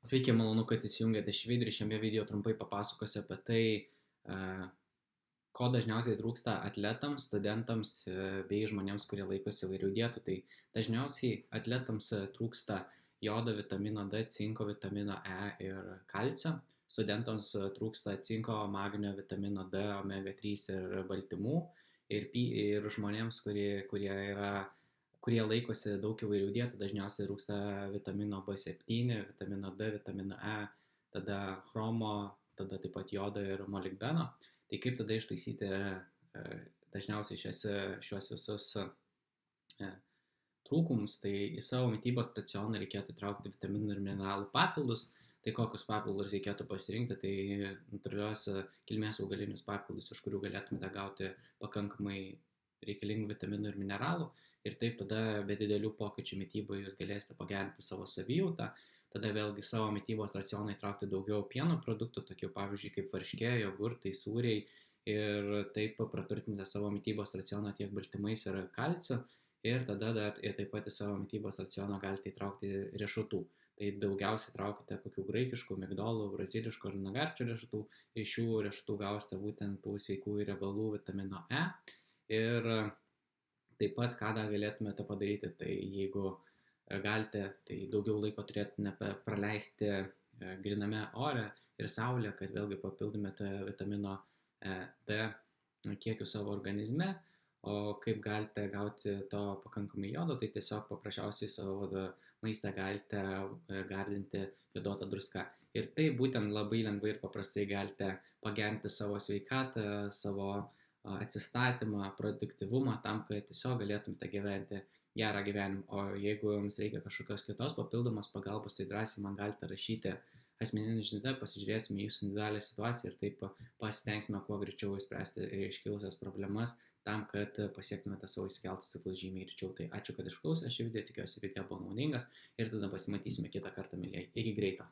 Sveiki, malonu, kad įsijungėte šį video ir šiame video trumpai papasakosiu apie tai, e, ko dažniausiai trūksta atletams, studentams bei žmonėms, kurie laikosi įvairių dietų. Tai dažniausiai atletams trūksta jodo, vitamino D, cinko, vitamino E ir kalcio. Studentams trūksta cinko, magnio, vitamino D, omega 3 ir baltymų. Ir žmonėms, kurie laikosi daug įvairių dietų, dažniausiai trūksta vitamino B7, vitamino D, vitamino E, tada chromo, tada taip pat jodo ir molibdeno. Tai kaip tada ištaisyti dažniausiai šios visus trūkumus, tai į savo mytybos racioną reikėtų įtraukti vitaminų ir mineralų papildus. Tai kokius papildus reikėtų pasirinkti, tai natūralios kilmės augalinius papildus, iš kurių galėtumėte gauti pakankamai reikalingų vitaminų ir mineralų. Ir taip tada be didelių pokyčių mytyboje jūs galėsite pagerinti savo savijautą. Tada vėlgi savo mytybos racioną įtraukti daugiau pieno produktų, tokių pavyzdžiui kaip varškė, jogurtai, sūriai. Ir taip praturtinsite savo mytybos racioną tiek baltymais ir kalciu. Ir tada dar taip pat į savo mytybos racioną galite įtraukti riešutų. Tai daugiausiai traukite kokių graikiškų, migdolų, braziliškų ar nagarčių riešutų. Iš šių riešutų gausite būtent tų sveikų riebalų vitamino E. Ir taip pat, ką dar galėtumėte padaryti, tai jeigu galite, tai daugiau laiko turėtumėte praleisti griname ore ir saulė, kad vėlgi papildomėte vitamino D kiekių savo organizme. O kaip galite gauti to pakankamai jodo, tai tiesiog paprasčiausiai savo maistą galite gardinti joduotą druską. Ir tai būtent labai lengvai ir paprastai galite pagerinti savo sveikatą, savo atsistatymą, produktyvumą tam, kad tiesiog galėtumėte gyventi gerą gyvenimą. O jeigu jums reikia kažkokios kitos papildomos pagalbos, tai drąsiai man galite rašyti asmeninį žinutę, pasižiūrėsime jūsų individualią situaciją ir taip pasitengsime kuo greičiau išspręsti iškilusias problemas tam, kad pasiektumėte savo įsikeltus tikslus žymiai greičiau. Tai ačiū, kad išklausėte šį video, tikiuosi video buvo naudingas ir tada pasimatysime kitą kartą, mėlyjei. Iki greito.